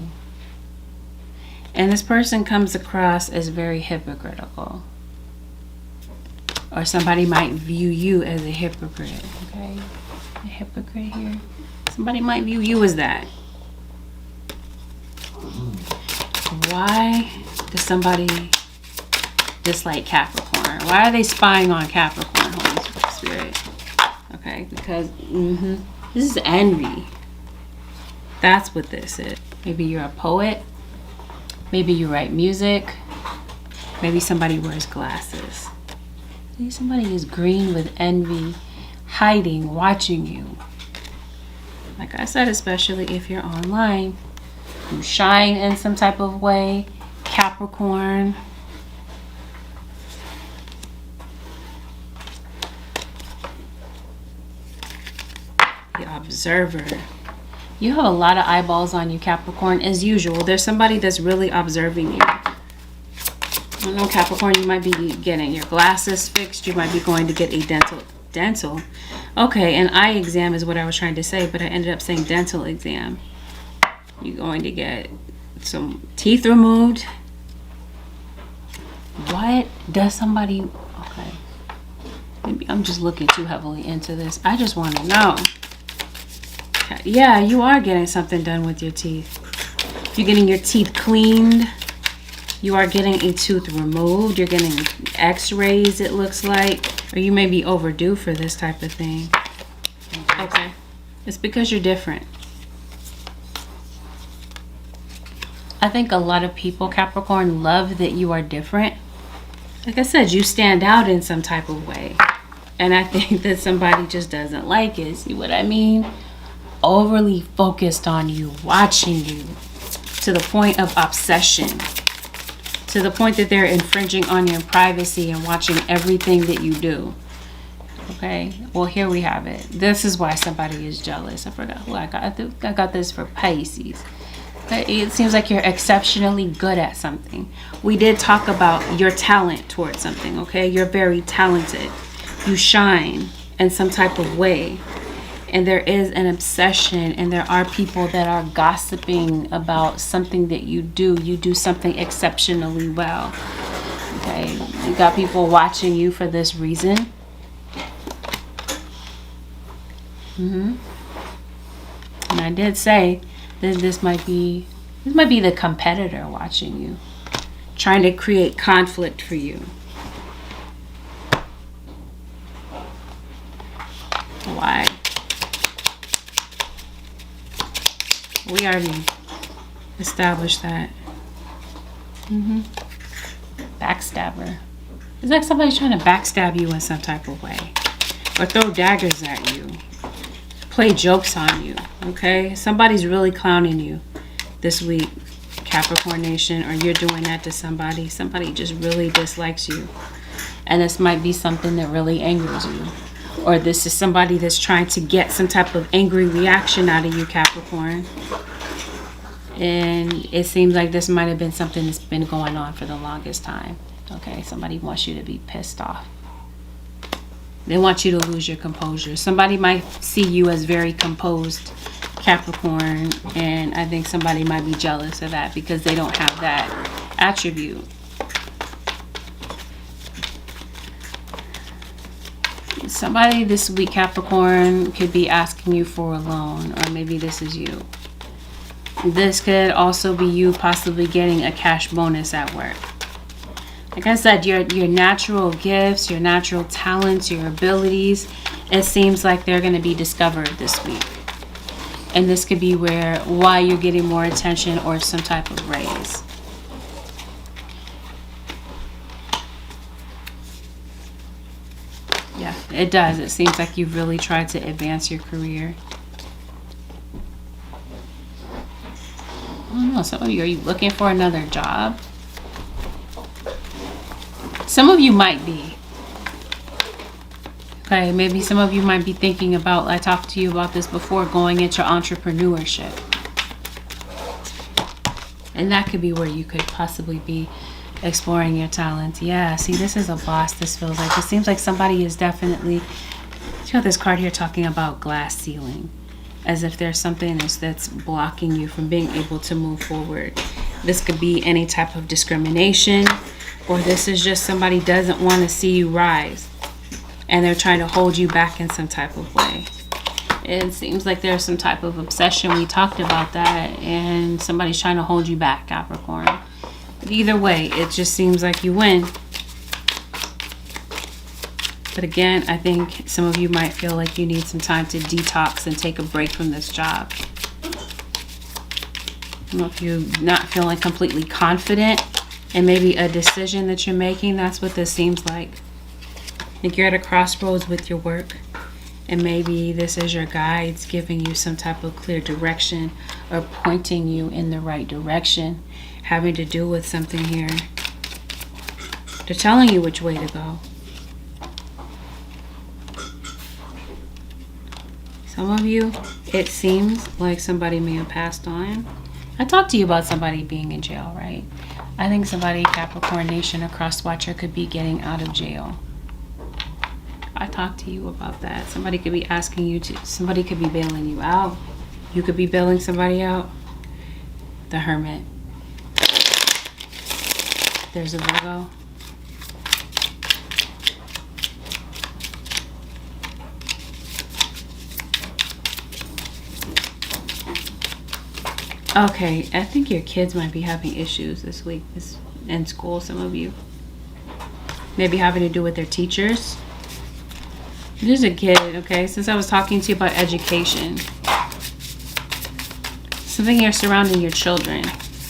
And this person comes across as very hypocritical. Or somebody might view you as a hypocrite. Okay? A hypocrite here. Somebody might view you as that. Why does somebody dislike Capricorn? Why are they spying on Capricorn, Holy Spirit? Okay, because this is envy. That's what this is. Maybe you're a poet. Maybe you write music. Maybe somebody wears glasses. See, somebody is green with envy, hiding, watching you. Like I said, especially if you're online, you shine in some type of way, Capricorn. The observer. You have a lot of eyeballs on you, Capricorn, as usual. There's somebody that's really observing you. I don't know, Capricorn, you might be getting your glasses fixed. You might be going to get a dental. Okay, an eye exam is what I was trying to say, but I ended up saying dental exam. You're going to get some teeth removed. What does somebody... Okay. Maybe I'm just looking too heavily into this. I just want to know. Yeah, you are getting something done with your teeth. You're getting your teeth cleaned. You are getting a tooth removed. You're getting x-rays, it looks like. Or you may be overdue for this type of thing. Okay. It's because you're different. I think a lot of people, Capricorn, love that you are different. Like I said, you stand out in some type of way. And I think that somebody just doesn't like it. See what I mean? Overly focused on you, watching you, to the point of obsession, to the point that they're infringing on your privacy and watching everything that you do. Okay, well, here we have it. This is why somebody is jealous. I forgot who I got. I think I got this for Pisces. Okay, it seems like you're exceptionally good at something. We did talk about your talent towards something. Okay, you're very talented. You shine in some type of way. And there is an obsession, and there are people that are gossiping about something that you do. You do something exceptionally well. Okay, you got people watching you for this reason. And I did say that this might be the competitor watching you, trying to create conflict for you. Why? We already established that. Backstabber. It's like somebody's trying to backstab you in some type of way. Or throw daggers at you. Play jokes on you. Okay? Somebody's really clowning you this week, Capricorn Nation. Or you're doing that to somebody. Somebody just really dislikes you. And this might be something that really angers you. Or this is somebody that's trying to get some type of angry reaction out of you, Capricorn. And it seems like this might have been something that's been going on for the longest time. Okay, somebody wants you to be pissed off. They want you to lose your composure. Somebody might see you as very composed, Capricorn. And I think somebody might be jealous of that because they don't have that attribute. Somebody this week, Capricorn, could be asking you for a loan, or maybe this is you. This could also be you possibly getting a cash bonus at work. Like I said, your natural gifts, your natural talents, your abilities, it seems like they're going to be discovered this week. And this could be why you're getting more attention or some type of raise. Yeah, it does. It seems like you've really tried to advance your career. I don't know. Some of you, are you looking for another job? Some of you might be. Okay, maybe some of you might be thinking about, I talked to you about this before, going into entrepreneurship. And that could be where you could possibly be exploring your talents. Yeah, see, this is a boss, this feels like. It seems like somebody is definitely... You got this card here talking about glass ceiling. As if there's something that's blocking you from being able to move forward. This could be any type of discrimination. Or this is just somebody doesn't want to see you rise. And they're trying to hold you back in some type of way. It seems like there's some type of obsession. We talked about that. And somebody's trying to hold you back, Capricorn. But either way, it just seems like you win. But again, I think some of you might feel like you need some time to detox and take a break from this job. I don't know if you're not feeling completely confident in maybe a decision that you're making. That's what this seems like. Like you're at a crossroads with your work. And maybe this is your guides giving you some type of clear direction or pointing you in the right direction, having to do with something here. They're telling you which way to go. Some of you, it seems like somebody may have passed on. I talked to you about somebody being in jail, right? I think somebody, Capricorn Nation, a cross watcher, could be getting out of jail. I talked to you about that. Somebody could be asking you to, somebody could be bailing you out. You could be bailing somebody out. The Hermit. There's a Virgo. Okay, I think your kids might be having issues this week in school, some of you. Maybe having to do with their teachers. There's a kid, okay, since I was talking to you about education. Something here surrounding your children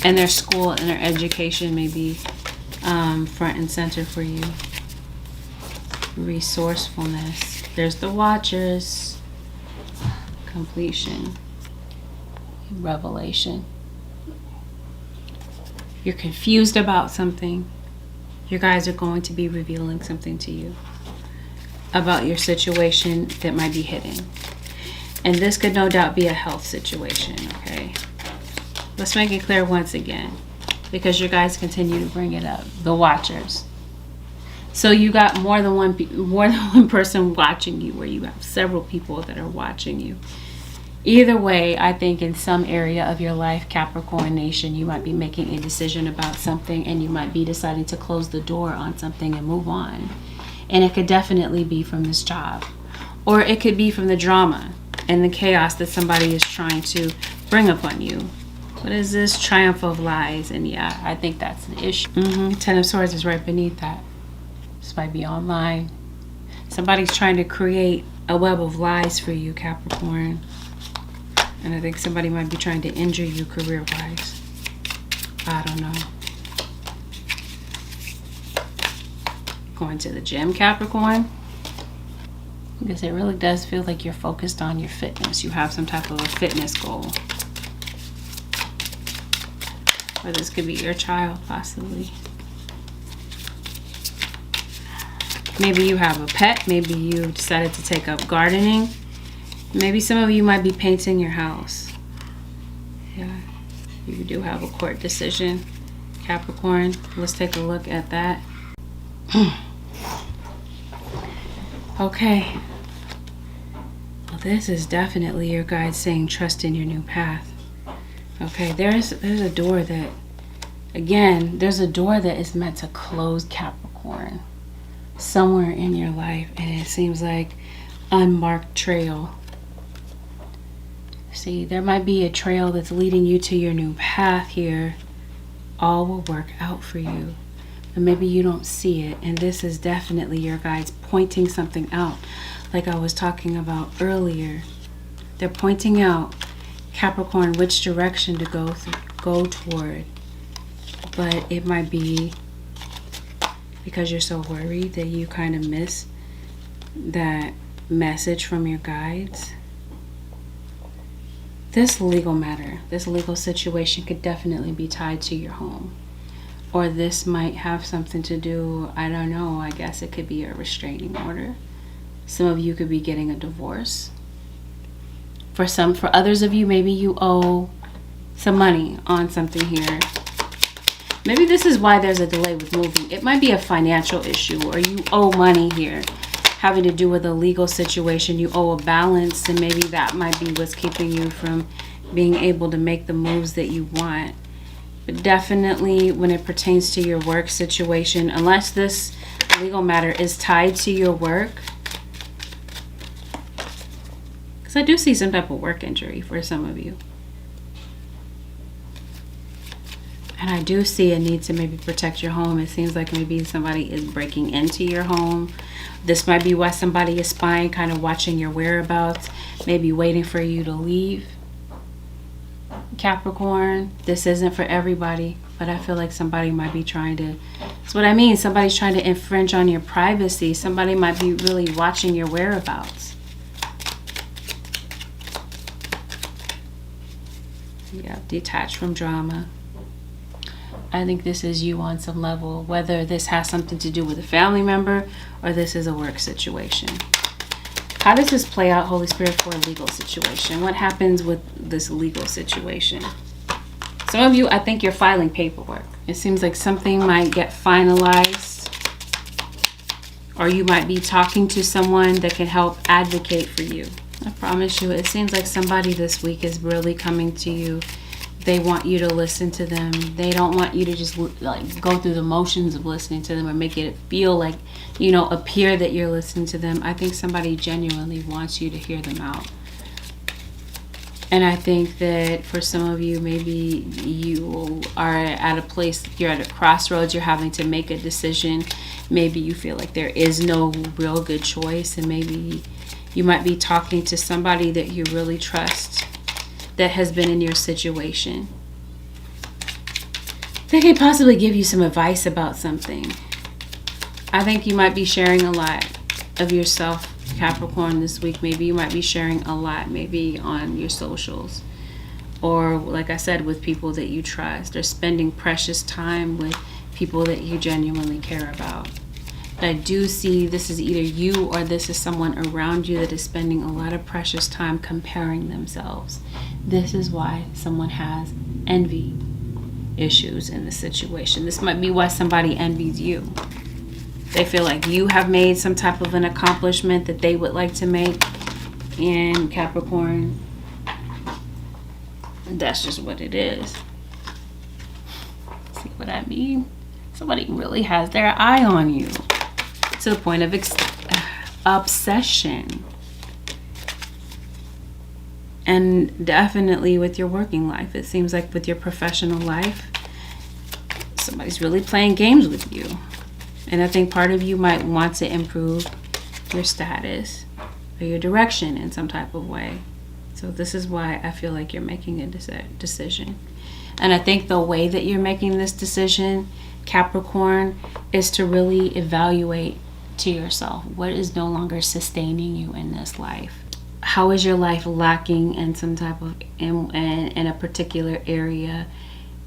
and their school and their education may be front and center for you. Resourcefulness. There's the Watchers. Completion. Revelation. You're confused about something. Your guys are going to be revealing something to you about your situation that might be hidden. And this could no doubt be a health situation, okay? Let's make it clear once again, because your guys continue to bring it up. The Watchers. So you got more than one person watching you, where you have several people that are watching you. Either way, I think in some area of your life, Capricorn Nation, you might be making a decision about something, and you might be deciding to close the door on something and move on. And it could definitely be from this job. Or it could be from the drama and the chaos that somebody is trying to bring upon you. What is this? Triumph of lies. And yeah, I think that's the issue. Ten of Swords is right beneath that. This might be online. Somebody's trying to create a web of lies for you, Capricorn. And I think somebody might be trying to injure you career-wise. I don't know. Going to the gym, Capricorn. Because it really does feel like you're focused on your fitness. You have some type of a fitness goal. Or this could be your child, possibly. Maybe you have a pet. Maybe you decided to take up gardening. Maybe some of you might be painting your house. Yeah, you do have a court decision, Capricorn. Let's take a look at that. Okay. Well, this is definitely your guide saying trust in your new path. Okay, there's a door that, again, there's a door that is meant to close, Capricorn, somewhere in your life, and it seems like unmarked trail. See, there might be a trail that's leading you to your new path here. All will work out for you. But maybe you don't see it. And this is definitely your guides pointing something out. Like I was talking about earlier. They're pointing out, Capricorn, which direction to go toward. But it might be because you're so worried that you kind of miss that message from your guides. This legal matter, this legal situation could definitely be tied to your home. Or this might have something to do, I don't know, I guess it could be a restraining order. Some of you could be getting a divorce. For others of you, maybe you owe some money on something here. Maybe this is why there's a delay with moving. It might be a financial issue, or you owe money here, having to do with a legal situation. You owe a balance, and maybe that might be what's keeping you from being able to make the moves that you want. But definitely when it pertains to your work situation, unless this legal matter is tied to your work, because I do see some type of work injury for some of you. And I do see a need to maybe protect your home. It seems like maybe somebody is breaking into your home. This might be why somebody is spying, kind of watching your whereabouts, maybe waiting for you to leave. Capricorn, this isn't for everybody, but I feel like somebody might be trying to That's what I mean. Somebody's trying to infringe on your privacy. Somebody might be really watching your whereabouts. Yeah, detached from drama. I think this is you on some level, whether this has something to do with a family member or this is a work situation. How does this play out, Holy Spirit, for a legal situation? What happens with this legal situation? Some of you, I think you're filing paperwork. It seems like something might get finalized, or you might be talking to someone that can help advocate for you. I promise you, it seems like somebody this week is really coming to you. They want you to listen to them. They don't want you to just like go through the motions of listening to them or make it feel like, you know, appear that you're listening to them. I think somebody genuinely wants you to hear them out. And I think that for some of you, maybe you are at a place, you're at a crossroads, you're having to make a decision. Maybe you feel like there is no real good choice, and maybe you might be talking to somebody that you really trust that has been in your situation. They could possibly give you some advice about something. I think you might be sharing a lot of yourself, Capricorn, this week. Maybe you might be sharing a lot, maybe on your socials, or like I said, with people that you trust, or spending precious time with people that you genuinely care about. But I do see this is either you or this is someone around you that is spending a lot of precious time comparing themselves. This is why someone has envy issues in the situation. This might be why somebody envies you. They feel like you have made some type of an accomplishment that they would like to make. And Capricorn, that's just what it is. See what I mean? Somebody really has their eye on you to the point of obsession. And definitely with your working life. It seems like with your professional life, somebody's really playing games with you. And I think part of you might want to improve your status or your direction in some type of way. So this is why I feel like you're making a decision. And I think the way that you're making this decision, Capricorn, is to really evaluate to yourself what is no longer sustaining you in this life. How is your life lacking in some type of, in a particular area?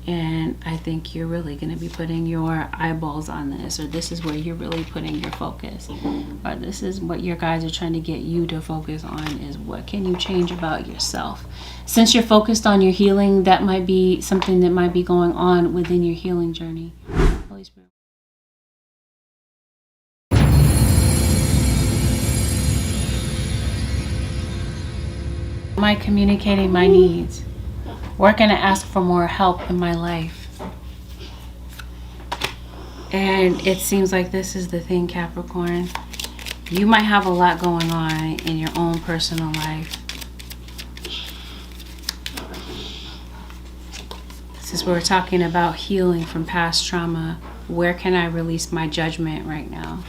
And I think you're really going to be putting your eyeballs on this, or this is where you're really putting your focus, or this is what your guides are trying to get you to focus on, is what can you change about yourself. Since you're focused on your healing, that might be something that might be going on within your healing journey. Holy Spirit. Am I communicating my needs? Where can I ask for more help in my life? And it seems like this is the thing, Capricorn. You might have a lot going on in your own personal life. Since we're talking about healing from past trauma, where can I release my judgment right now?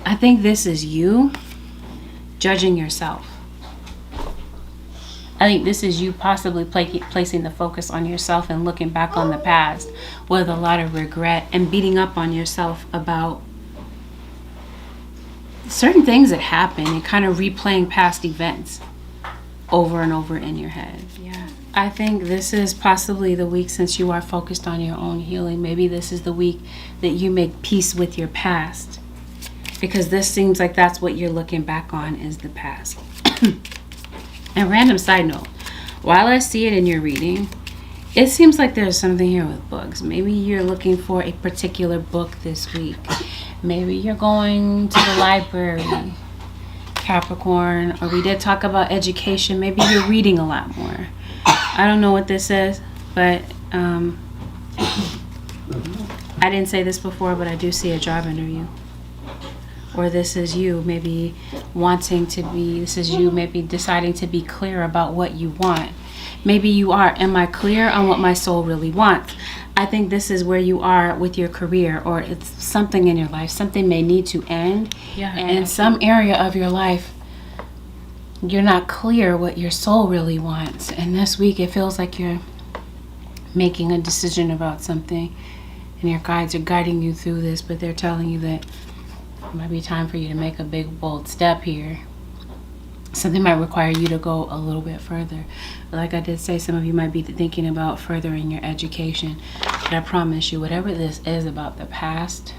I think this is you judging yourself. I think this is you possibly placing the focus on yourself and looking back on the past with a lot of regret and beating up on yourself about certain things that happened and kind of replaying past events over and over in your head. Yeah. I think this is possibly the week, since you are focused on your own healing. Maybe this is the week that you make peace with your past, because this seems like that's what you're looking back on, is the past. And random side note, while I see it in your reading, it seems like there's something here with books. Maybe you're looking for a particular book this week. Maybe you're going to the library, Capricorn, or we did talk about education. Maybe you're reading a lot more. I don't know what this is, but I didn't say this before, but I do see a job interview. Or this is you maybe this is you maybe deciding to be clear about what you want. Maybe you are, am I clear on what my soul really wants? I think this is where you are with your career, or it's something in your life. Something may need to end. Yeah, and in some area of your life, you're not clear what your soul really wants. And this week, it feels like you're making a decision about something, and your guides are guiding you through this, but they're telling you that it might be time for you to make a big, bold step here. Something might require you to go a little bit further. Like I did say, some of you might be thinking about furthering your education. But I promise you, whatever this is about the past,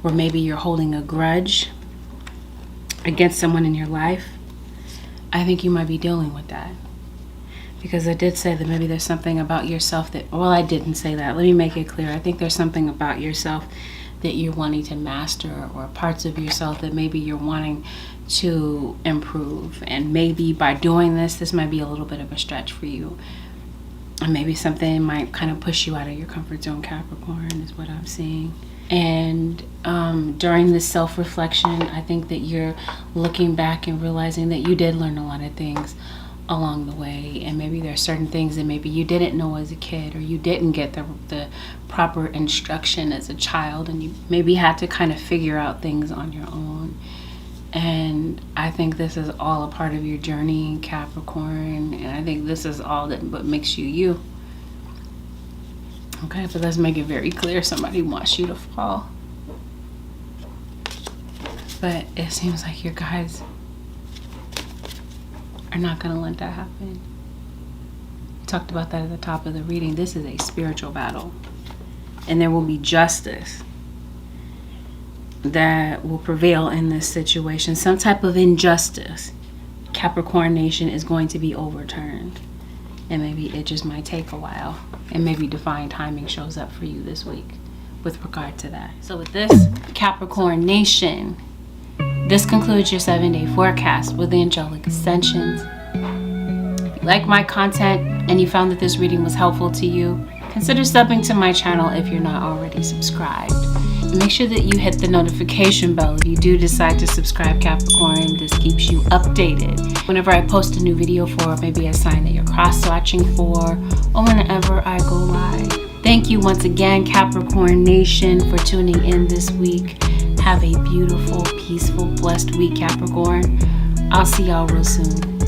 or maybe you're holding a grudge against someone in your life, I think you might be dealing with that. Because I did say that maybe there's something about yourself that, well, I didn't say that. Let me make it clear. I think there's something about yourself that you're wanting to master, or parts of yourself that maybe you're wanting to improve. And maybe by doing this, this might be a little bit of a stretch for you. And maybe something might kind of push you out of your comfort zone, Capricorn, is what I'm seeing. And during this self-reflection, I think that you're looking back and realizing that you did learn a lot of things along the way, and maybe there are certain things that maybe you didn't know as a kid, or you didn't get the proper instruction as a child, and you maybe had to kind of figure out things on your own. And I think this is all a part of your journey, Capricorn, and I think this is all that what makes you you. Okay, but let's make it very clear, somebody wants you to fall, but it seems like your guides are not going to let that happen. We talked about that at the top of the reading. This is a spiritual battle, and there will be justice that will prevail in this situation. Some type of injustice, Capricorn Nation, is going to be overturned, and maybe it just might take a while, and maybe divine timing shows up for you this week with regard to that. So with this, Capricorn Nation, this concludes your 7-day forecast with the Angelic Ascensions. If you like my content and you found that this reading was helpful to you, consider subbing to my channel if you're not already subscribed. And make sure that you hit the notification bell if you do decide to subscribe, Capricorn. This keeps you updated whenever I post a new video, for maybe a sign that you're cross-watching for, or whenever I go live. Thank you once again, Capricorn Nation, for tuning in this week. Have a beautiful, peaceful, blessed week, Capricorn. I'll see y'all real soon.